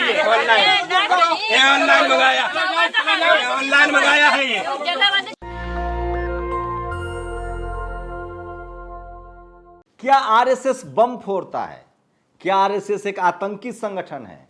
ये ऑनलाइन मंगाया है ये। क्या आरएसएस बम फोड़ता है? क्या आरएसएस एक आतंकी संगठन है?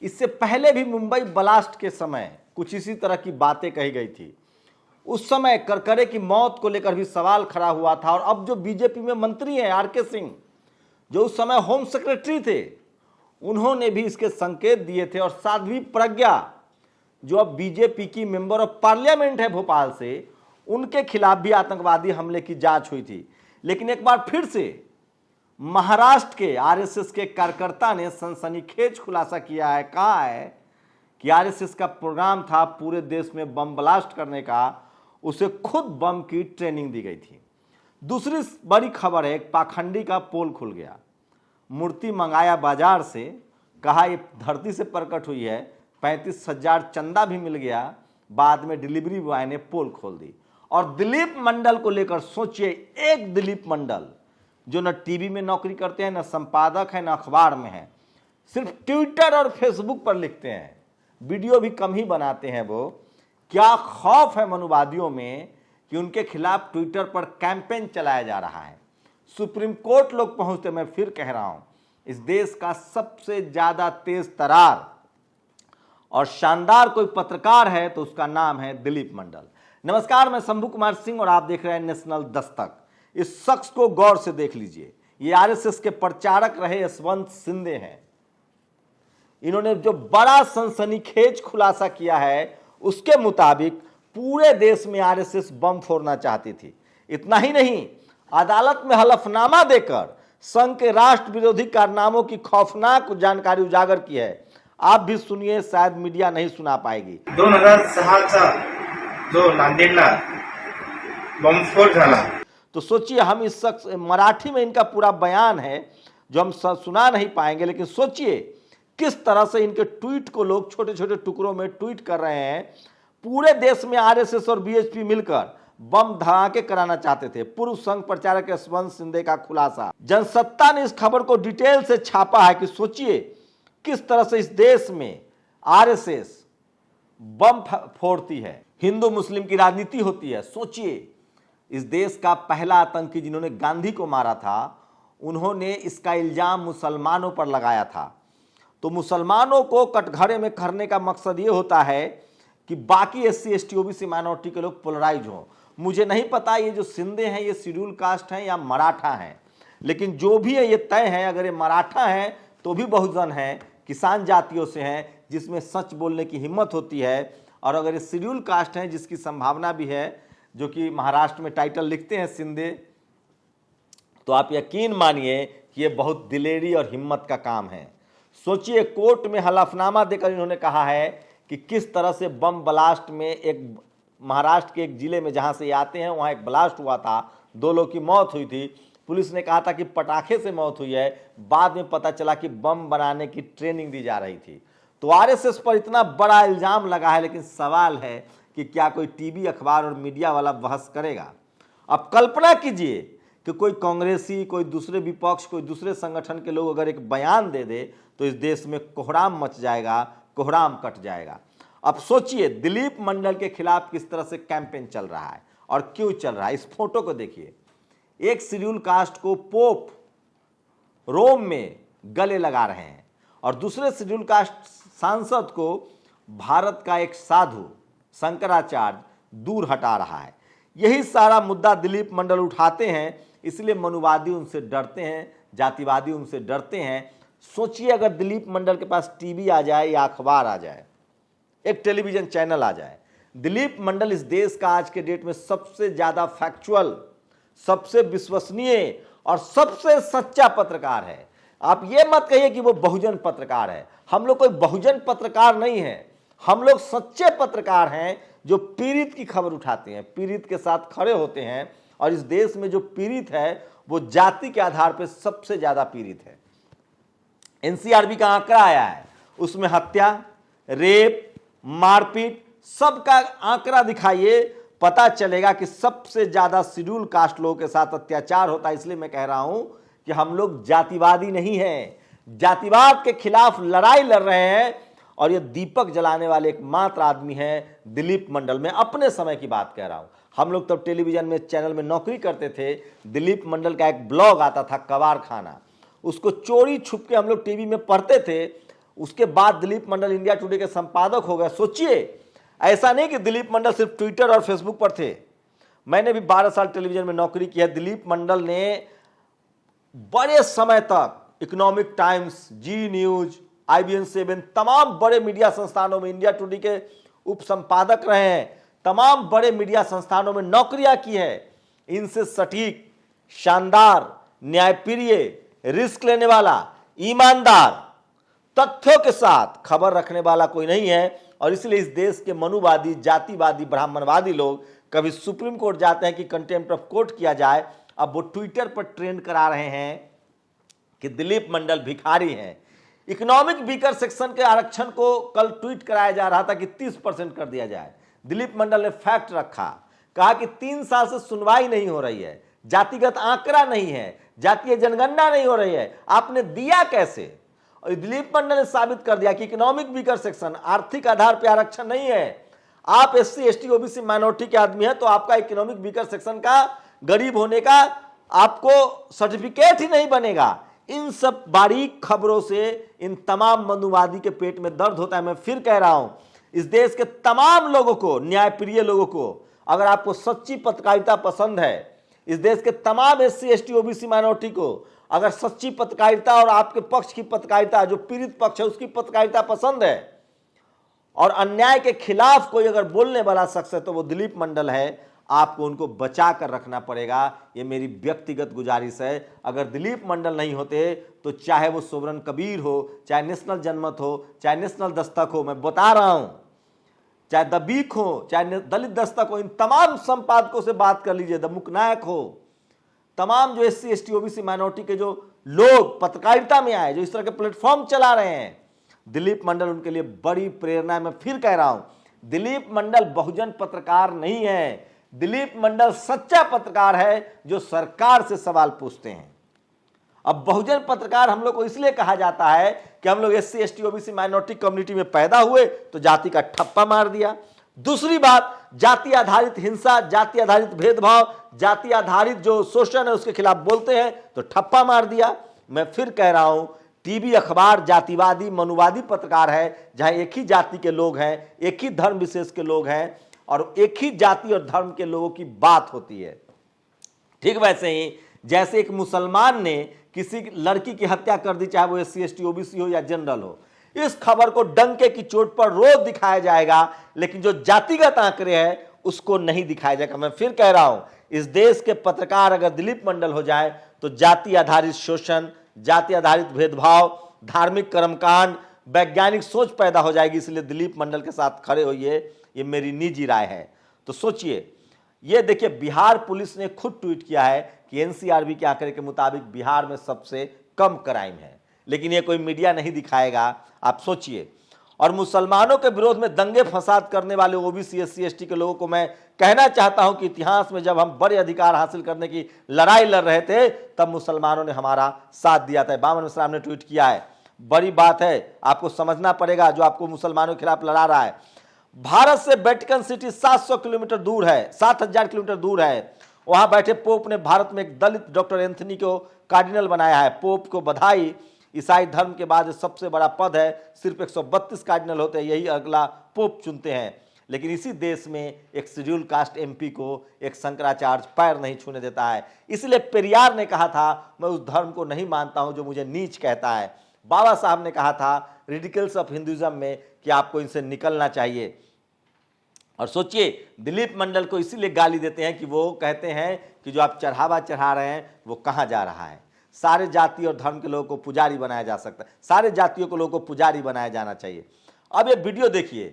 इससे पहले भी मुंबई ब्लास्ट के समय कुछ इसी तरह की बातें कही गई थी। उस समय करकरे की मौत को लेकर भी सवाल खड़ा हुआ था। और अब जो बीजेपी में मंत्री हैं आरके सिंह, जो उस समय होम सेक्रेटरी थे, उन्होंने भी इसके संकेत दिए थे। और साध्वी प्रज्ञा, जो अब बीजेपी की मेंबर ऑफ पार्लियामेंट है भोपाल से, उनके खिलाफ भी आतंकवादी हमले की जांच हुई थी। लेकिन एक बार फिर से महाराष्ट्र के आरएसएस के कार्यकर्ता ने सनसनीखेज खुलासा किया है। कहा है कि आरएसएस का प्रोग्राम था पूरे देश में बम ब्लास्ट करने का, उसे खुद बम की ट्रेनिंग दी गई थी। दूसरी बड़ी खबर है, एक पाखंडी का पोल खुल गया। मूर्ति मंगाया बाजार से, कहा ये धरती से प्रकट हुई है, 35,000 चंदा भी मिल गया। बाद में डिलीवरी बॉय ने पोल खोल दी। और दिलीप मंडल को लेकर सोचिए, एक दिलीप मंडल जो न टीवी में नौकरी करते हैं, न संपादक है, न अखबार में है, सिर्फ ट्विटर और फेसबुक पर लिखते हैं, वीडियो भी कम ही बनाते हैं। वो क्या खौफ है मनुवादियों में कि उनके खिलाफ ट्विटर पर कैंपेन चलाया जा रहा है। सुप्रीम कोर्ट लोग पहुंचते, मैं फिर कह रहा हूं, इस देश का सबसे ज्यादा तेज तरार और शानदार कोई पत्रकार है तो उसका नाम है दिलीप मंडल। नमस्कार, मैं शंभू कुमार सिंह और आप देख रहे हैं नेशनल दस्तक। इस शख्स को गौर से देख लीजिए। ये आरएसएस के प्रचारक रहे यशवंत सिंधे हैं। इन्होंने जो बड़ा सनसनीखेज खुलासा किया है, उसके मुताबिक पूरे देश में आरएसएस बम फोड़ना चाहती थी। इतना ही नहीं, अदालत में हलफनामा देकर संघ के राष्ट्र विरोधी कारनामों की खौफनाक जानकारी उजागर की है। आप भी सुनिए, शायद मीडिया नहीं सुना पाएगी। 2006चा जो नांदेडला बॉम्बस्फोट झाला, तो सोचिए, हम इस शख्स, मराठी में इनका पूरा बयान है जो हम सुना नहीं पाएंगे, लेकिन सोचिए किस तरह से इनके ट्वीट को लोग छोटे छोटे टुकड़ों में ट्वीट कर रहे हैं। पूरे देश में आरएसएस और बीएचपी मिलकर बम धमाके कराना चाहते थे। पूर्व संघ प्रचारक यशवंत सिंधे का खुलासा। जनसत्ता ने इस खबर को डिटेल से छापा है कि सोचिए किस तरह से इस देश में आरएसएस बम फोड़ती है। हिंदू मुस्लिम की राजनीति होती है। सोचिए, इस देश का पहला आतंकी जिन्होंने गांधी को मारा था, उन्होंने इसका इल्जाम मुसलमानों पर लगाया था। तो मुसलमानों को कटघरे में करने का मकसद ये होता है कि बाकी एससी एसटी ओबीसी माइनॉरिटी के लोग पोलराइज हों। मुझे नहीं पता ये जो सिंधे हैं ये शेड्यूल कास्ट हैं या मराठा हैं, लेकिन जो भी है ये तय है, अगर ये मराठा हैं तो भी बहुजन हैं, किसान जातियों से हैं, जिसमें सच बोलने की हिम्मत होती है। और अगर ये शेड्यूल कास्ट हैं, जिसकी संभावना भी है, जो कि महाराष्ट्र में टाइटल लिखते हैं सिंधे, तो आप यकीन मानिए कि ये बहुत दिलेरी और हिम्मत का काम है। सोचिए, कोर्ट में हलफनामा देकर इन्होंने कहा है कि किस तरह से बम ब्लास्ट में, एक महाराष्ट्र के एक जिले में जहां से ये आते हैं, वहां एक ब्लास्ट हुआ था, 2 लोगों की मौत हुई थी। पुलिस ने कहा था कि पटाखे से मौत हुई है, बाद में पता चला कि बम बनाने की ट्रेनिंग दी जा रही थी। तो आरएसएस पर इतना बड़ा इल्जाम लगा है, लेकिन सवाल है कि क्या कोई टीवी, अखबार और मीडिया वाला बहस करेगा। अब कल्पना कीजिए कि कोई कांग्रेसी, कोई दूसरे विपक्ष, कोई दूसरे संगठन के लोग अगर एक बयान दे दे तो इस देश में कोहराम मच जाएगा, कोहराम कट जाएगा। अब सोचिए, दिलीप मंडल के खिलाफ किस तरह से कैंपेन चल रहा है और क्यों चल रहा है। इस फोटो को देखिए, एक शेड्यूल कास्ट को पोप रोम में गले लगा रहे हैं और दूसरे शेड्यूल कास्ट सांसद को भारत का एक साधु शंकराचार्य दूर हटा रहा है। यही सारा मुद्दा दिलीप मंडल उठाते हैं, इसलिए मनुवादी उनसे डरते हैं, जातिवादी उनसे डरते हैं। सोचिए, अगर दिलीप मंडल के पास टीवी आ जाए या अखबार आ जाए, एक टेलीविजन चैनल आ जाए। दिलीप मंडल इस देश का आज के डेट में सबसे ज्यादा फैक्चुअल, सबसे विश्वसनीय और सबसे सच्चा पत्रकार है। आप ये मत कहिए कि वो बहुजन पत्रकार है। हम लोग कोई बहुजन पत्रकार नहीं है, हम लोग सच्चे पत्रकार हैं जो पीड़ित की खबर उठाते हैं, पीड़ित के साथ खड़े होते हैं। और इस देश में जो पीड़ित है वो जाति के आधार पर सबसे ज्यादा पीड़ित है। एनसीआरबी का आंकड़ा आया है, उसमें हत्या, रेप, मारपीट, सबका आंकड़ा दिखाइए, पता चलेगा कि सबसे ज्यादा शेड्यूल कास्ट लोगों के साथ अत्याचार होता है। इसलिए मैं कह रहा हूं कि हम लोग जातिवादी नहीं हैं, जातिवाद के खिलाफ लड़ाई लड़ रहे हैं। और ये दीपक जलाने वाले एकमात्र आदमी हैं दिलीप मंडल। मैं अपने समय की बात कह रहा हूं, हम लोग तब टेलीविजन में चैनल में नौकरी करते थे। दिलीप मंडल का एक ब्लॉग आता था कबाड़ खाना, उसको चोरी छुप के हम लोग टीवी में पढ़ते थे। उसके बाद दिलीप मंडल इंडिया टुडे के संपादक हो गए। सोचिए, ऐसा नहीं कि दिलीप मंडल सिर्फ ट्विटर और फेसबुक पर थे। मैंने भी 12 साल टेलीविजन में नौकरी की है। दिलीप मंडल ने बड़े समय तक इकोनॉमिक टाइम्स, जी न्यूज, IBN7 तमाम बड़े मीडिया संस्थानों में इंडिया टुडे के उप संपादक रहे हैं। तमाम बड़े मीडिया संस्थानों में नौकरियां की है। इनसे सटीक, शानदार, न्यायप्रिय, रिस्क लेने वाला, ईमानदार, तथ्यों के साथ खबर रखने वाला कोई नहीं है। और इसलिए इस देश के मनुवादी, जातिवादी, ब्राह्मणवादी लोग कभी सुप्रीम कोर्ट जाते हैं कि कंटेम्प्ट ऑफ कोर्ट किया जाए। अब वो ट्विटर पर ट्रेंड करा रहे हैं कि दिलीप मंडल भिखारी हैं। इकोनॉमिक वीकर सेक्शन के आरक्षण को कल ट्वीट कराया जा रहा था कि 30% कर दिया जाए। दिलीप मंडल ने फैक्ट रखा, कहा कि 3 साल से सुनवाई नहीं हो रही है, जातिगत आंकड़ा नहीं है, जातीय जनगणना नहीं हो रही है, आपने दिया कैसे? और दिलीप मंडल ने साबित कर दिया कि इकोनॉमिक वीकर सेक्शन, आर्थिक आधार पर आरक्षण नहीं है। आप SC, ST, OBC माइनॉरिटी के आदमी हैं तो आपका इकोनॉमिक वीकर सेक्शन का, गरीब होने का आपको सर्टिफिकेट ही नहीं बनेगा। इन सब बारीक खबरों से इन तमाम मनुवादी के पेट में दर्द होता है। मैं फिर कह रहा हूं, इस देश के तमाम लोगों को, न्यायप्रिय लोगों को, अगर आपको सच्ची पत्रकारिता पसंद है, इस देश के तमाम SC, ST, OBC माइनॉरिटी को अगर सच्ची पत्रकारिता और आपके पक्ष की पत्रकारिता, जो पीड़ित पक्ष है उसकी पत्रकारिता पसंद है, और अन्याय के खिलाफ कोई अगर बोलने वाला शख्स है तो वो दिलीप मंडल है। आपको उनको बचा कर रखना पड़ेगा, ये मेरी व्यक्तिगत गुजारिश है। अगर दिलीप मंडल नहीं होते तो चाहे वो सोबरन कबीर हो, चाहे नेशनल जनमत हो, चाहे नेशनल दस्तक हो, मैं बता रहा हूं, चाहे द वीक हो, चाहे दलित दस्तक हो, इन तमाम संपादकों से बात कर लीजिए, द मुकनायक हो, तमाम जो SC, ST, OBC माइनॉरिटी के जो लोग पत्रकारिता में आए, जो इस तरह के प्लेटफॉर्म चला रहे हैं, दिलीप मंडल उनके लिए बड़ी प्रेरणा है। मैं फिर कह रहा हूं, दिलीप मंडल बहुजन पत्रकार नहीं है। दिलीप मंडल सच्चा पत्रकार है जो सरकार से सवाल पूछते हैं। अब बहुजन पत्रकार हम लोग को इसलिए कहा जाता है कि हम लोग SC, ST, OBC minority community में पैदा हुए तो जाति का ठप्पा मार दिया। दूसरी बात, जाति आधारित हिंसा, जाति आधारित भेदभाव, जाति आधारित जो शोषण है उसके खिलाफ बोलते हैं तो ठप्पा मार दिया। मैं फिर कह रहा हूं, टीवी अखबार जातिवादी, मनुवादी पत्रकार है, जहां एक ही जाति के लोग हैं, एक ही धर्म विशेष के लोग हैं और एक ही जाति और धर्म के लोगों की बात होती है। ठीक वैसे ही जैसे एक मुसलमान ने किसी लड़की की हत्या कर दी, चाहे वो SC, ST, OBC हो या जनरल हो, इस खबर को डंके की चोट पर रोज दिखाया जाएगा, लेकिन जो जातिगत आंकड़े हैं उसको नहीं दिखाया जाएगा। मैं फिर कह रहा हूं, इस देश के पत्रकार अगर दिलीप मंडल हो जाए तो जाति आधारित शोषण, जाति आधारित भेदभाव, धार्मिक कर्मकांड, वैज्ञानिक सोच पैदा हो जाएगी। इसलिए दिलीप मंडल के साथ खड़े होइए, ये मेरी निजी राय है। तो सोचिए, ये देखिए, बिहार पुलिस ने खुद ट्वीट किया है कि NCRB के आंकड़े के मुताबिक बिहार में सबसे कम क्राइम है, लेकिन ये कोई मीडिया नहीं दिखाएगा। आप सोचिए। और मुसलमानों के विरोध में दंगे फसाद करने वाले OBC, SC, ST के लोगों को मैं कहना चाहता हूं कि इतिहास में जब हम बड़े अधिकार हासिल करने की लड़ाई लड़ रहे थे तब मुसलमानों ने हमारा साथ दिया था। बामन मिश्रा ने ट्वीट किया है, बड़ी बात है, आपको समझना पड़ेगा जो आपको मुसलमानों के खिलाफ लड़ा रहा है। भारत से वेटिकन सिटी 700 किलोमीटर दूर है, 7000 किलोमीटर दूर है। वहां बैठे पोप ने भारत में एक दलित डॉक्टर एंथनी को कार्डिनल बनाया है। पोप को बधाई। ईसाई धर्म के बाद सबसे बड़ा पद है, सिर्फ 132 कार्डिनल होते हैं, यही अगला पोप चुनते हैं। लेकिन इसी देश में एक शेड्यूल कास्ट MP को एक शंकराचार्य पैर नहीं छूने देता है। इसलिए पेरियार ने कहा था, मैं उस धर्म को नहीं मानता हूं जो मुझे नीच कहता है। बाबा साहब ने कहा था रेडिकल्स ऑफ हिंदुइज्म में कि आपको इनसे निकलना चाहिए। और सोचिए, दिलीप मंडल को इसीलिए गाली देते हैं कि वो कहते हैं कि जो आप चढ़ावा चढ़ा रहे हैं वो कहाँ जा रहा है। सारे जाति और धर्म के लोगों को पुजारी बनाया जा सकता है, सारे जातियों के लोगों को पुजारी बनाया जाना चाहिए। अब ये वीडियो देखिए,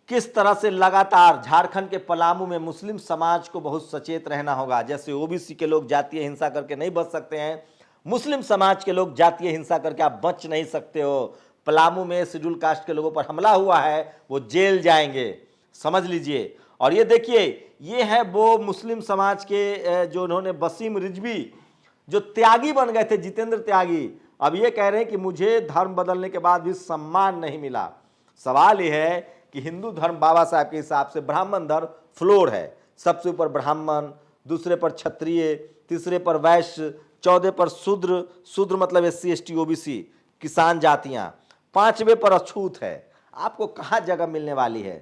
किस तरह से लगातार झारखंड के पलामू में मुस्लिम समाज को बहुत सचेत रहना होगा। जैसे OBC के लोग जातीय हिंसा करके नहीं बच सकते हैं, मुस्लिम समाज के लोग जातीय हिंसा करके आप बच नहीं सकते हो। पलामू में शेड्यूल कास्ट के लोगों पर हमला हुआ है, वो जेल जाएंगे, समझ लीजिए। और ये देखिए, ये है वो मुस्लिम समाज के जो उन्होंने वसीम रिजवी, जो त्यागी बन गए थे, जितेंद्र त्यागी, अब ये कह रहे हैं कि मुझे धर्म बदलने के बाद भी सम्मान नहीं मिला। सवाल यह है कि हिंदू धर्म बाबा साहब के हिसाब से ब्राह्मण धर्म फ्लोर है, सबसे ऊपर ब्राह्मण, दूसरे पर क्षत्रिय, तीसरे पर वैश्य, 14 पर शूद्र, शूद्र मतलब SC ST OBC किसान जातियां, 5वें पर अछूत है। आपको कहां जगह मिलने वाली है?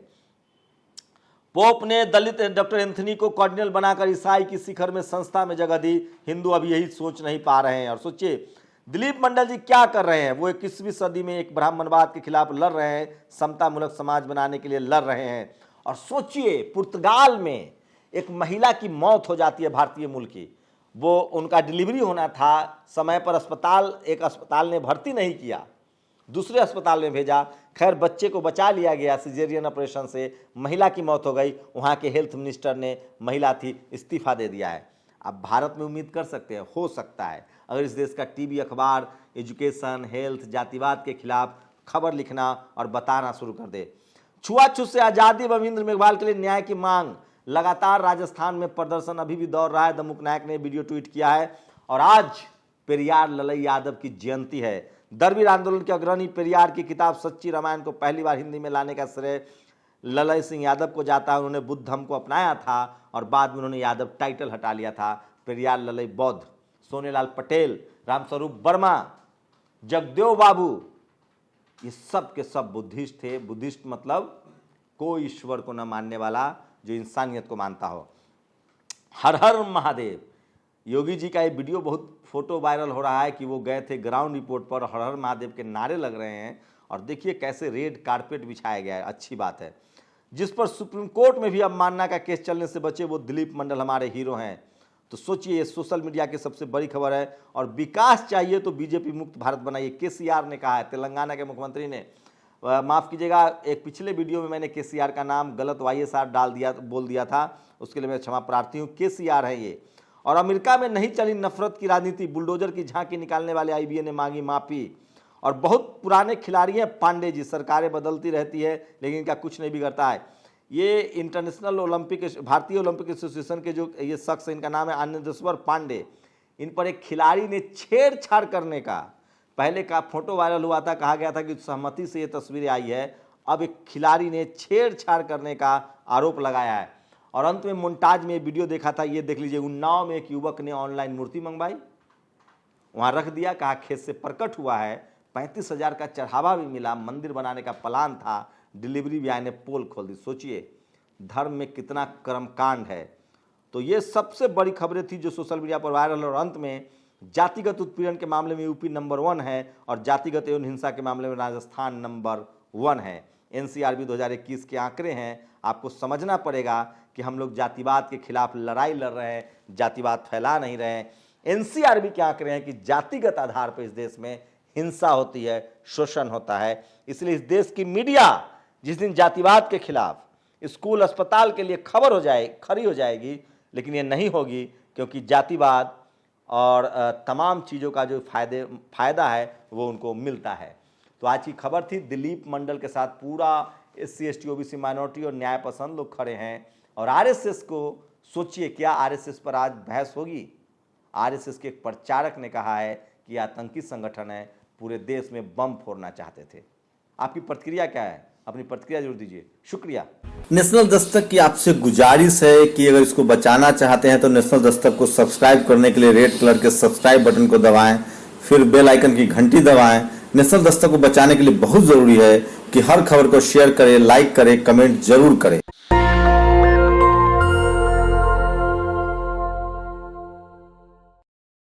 पोप ने दलित डॉक्टर एंथनी को कार्डिनल बनाकर ईसाई की शिखर में संस्था में जगह दी। हिंदू अब यही सोच नहीं पा रहे हैं। और सोचिए दिलीप मंडल जी क्या कर रहे हैं। वो 21वीं सदी में एक ब्राह्मणवाद के खिलाफ लड़ रहे हैं, समतामूलक समाज बनाने के लिए लड़ रहे हैं। और सोचिए पुर्तगाल में एक महिला की मौत हो जाती है भारतीय मूल की। वो उनका डिलीवरी होना था, समय पर एक अस्पताल ने भर्ती नहीं किया, दूसरे अस्पताल में भेजा। खैर बच्चे को बचा लिया गया सिजेरियन ऑपरेशन से, महिला की मौत हो गई। वहाँ के हेल्थ मिनिस्टर ने, महिला थी, इस्तीफा दे दिया है। अब भारत में उम्मीद कर सकते हैं, हो सकता है अगर इस देश का टीवी अखबार एजुकेशन, हेल्थ, जातिवाद के खिलाफ खबर लिखना और बताना शुरू कर दे। छुआछूत से आज़ादी, रविंद्र मेघवाल के लिए न्याय की मांग। लगातार राजस्थान में प्रदर्शन अभी भी दौड़ रहा है। दमुक नायक ने वीडियो ट्वीट किया है। और आज पेरियार ललई यादव की जयंती है। दरवीर आंदोलन के अग्रणी पेरियार की किताब सच्ची रामायण को पहली बार हिंदी में लाने का श्रेय ललई सिंह यादव को जाता है। उन्होंने बुद्ध धर्म को अपनाया था और बाद में उन्होंने यादव टाइटल हटा लिया था। पेरियार ललई बौद्ध, सोनेलाल पटेल, रामस्वरूप वर्मा, जगदेव बाबू, ये सब के सब बुद्धिस्ट थे। बुद्धिस्ट मतलब कोई ईश्वर को न मानने वाला, जो इंसानियत को मानता हो। हर हर महादेव। योगी जी का ये वीडियो बहुत फोटो वायरल हो रहा है कि वो गए थे ग्राउंड रिपोर्ट पर, हर हर महादेव के नारे लग रहे हैं। और देखिए कैसे रेड कारपेट बिछाया गया है, अच्छी बात है। जिस पर सुप्रीम कोर्ट में भी अवमानना का केस चलने से बचे वो दिलीप मंडल हमारे हीरो हैं। तो सोचिए ये सोशल मीडिया की सबसे बड़ी खबर है। और विकास चाहिए तो बीजेपी मुक्त भारत बनाइए, KCR ने कहा है। तेलंगाना के मुख्यमंत्री ने, माफ़ कीजिएगा एक पिछले वीडियो में मैंने KCR का नाम गलत YSR बोल दिया था, उसके लिए मैं क्षमा प्रार्थी हूँ। KCR है ये। और अमेरिका में नहीं चली नफरत की राजनीति, बुलडोजर की झांकी निकालने वाले IBA ने मांगी माफ़ी। और बहुत पुराने खिलाड़ी हैं पांडे जी, सरकारें बदलती रहती है लेकिन इनका कुछ नहीं बिगड़ता है। ये इंटरनेशनल ओलंपिक, भारतीय ओलंपिक एसोसिएशन के जो ये शख्स है, इनका नाम है आनंदेश्वर पांडे। इन पर एक खिलाड़ी ने छेड़छाड़ करने का, पहले का फोटो वायरल हुआ था, कहा गया था कि सहमति से ये तस्वीरें आई है। अब एक खिलाड़ी ने छेड़छाड़ करने का आरोप लगाया है। और अंत में मोन्टाज में वीडियो देखा था, ये देख लीजिए। उन्नाव में एक युवक ने ऑनलाइन मूर्ति मंगवाई, वहाँ रख दिया, कहा खेत से प्रकट हुआ है, 35,000 का चढ़ावा भी मिला, मंदिर बनाने का प्लान था, डिलीवरी भी आने पोल खोल दी। सोचिए धर्म में कितना कर्मकांड है। तो ये सबसे बड़ी खबरें थी जो सोशल मीडिया पर वायरल। और अंत में जातिगत उत्पीड़न के मामले में यूपी नंबर 1 है और जातिगत एवं हिंसा के मामले में राजस्थान नंबर 1 है। NCRB 2021 के आंकड़े हैं। आपको समझना पड़ेगा कि हम लोग जातिवाद के खिलाफ लड़ाई लड़ रहे हैं, जातिवाद फैला नहीं रहे हैं। NCRB के आंकड़े हैं कि जातिगत आधार पर इस देश में हिंसा होती है, शोषण होता है। इसलिए इस देश की मीडिया जिस दिन जातिवाद के खिलाफ स्कूल अस्पताल के लिए खड़ी हो जाएगी, लेकिन ये नहीं होगी, क्योंकि जातिवाद और तमाम चीज़ों का जो फायदा है वो उनको मिलता है। तो आज की खबर थी, दिलीप मंडल के साथ पूरा SC ST OBC माइनॉरिटी और न्याय पसंद लोग खड़े हैं। और RSS को सोचिए, क्या RSS पर आज बहस होगी? RSS के एक प्रचारक ने कहा है कि आतंकी संगठन है, पूरे देश में बम फोड़ना चाहते थे। आपकी प्रतिक्रिया क्या है? अपनी प्रतिक्रिया जरूर दीजिए। शुक्रिया। नेशनल दस्तक की आपसे गुजारिश है कि अगर इसको बचाना चाहते हैं तो नेशनल दस्तक को सब्सक्राइब करने के लिए रेड कलर के सब्सक्राइब बटन को दबाएं, फिर बेल आइकन की घंटी दबाएं। नेशनल दस्तक को बचाने के लिए बहुत जरूरी है कि हर खबर को शेयर करें, लाइक करें, कमेंट जरूर करें।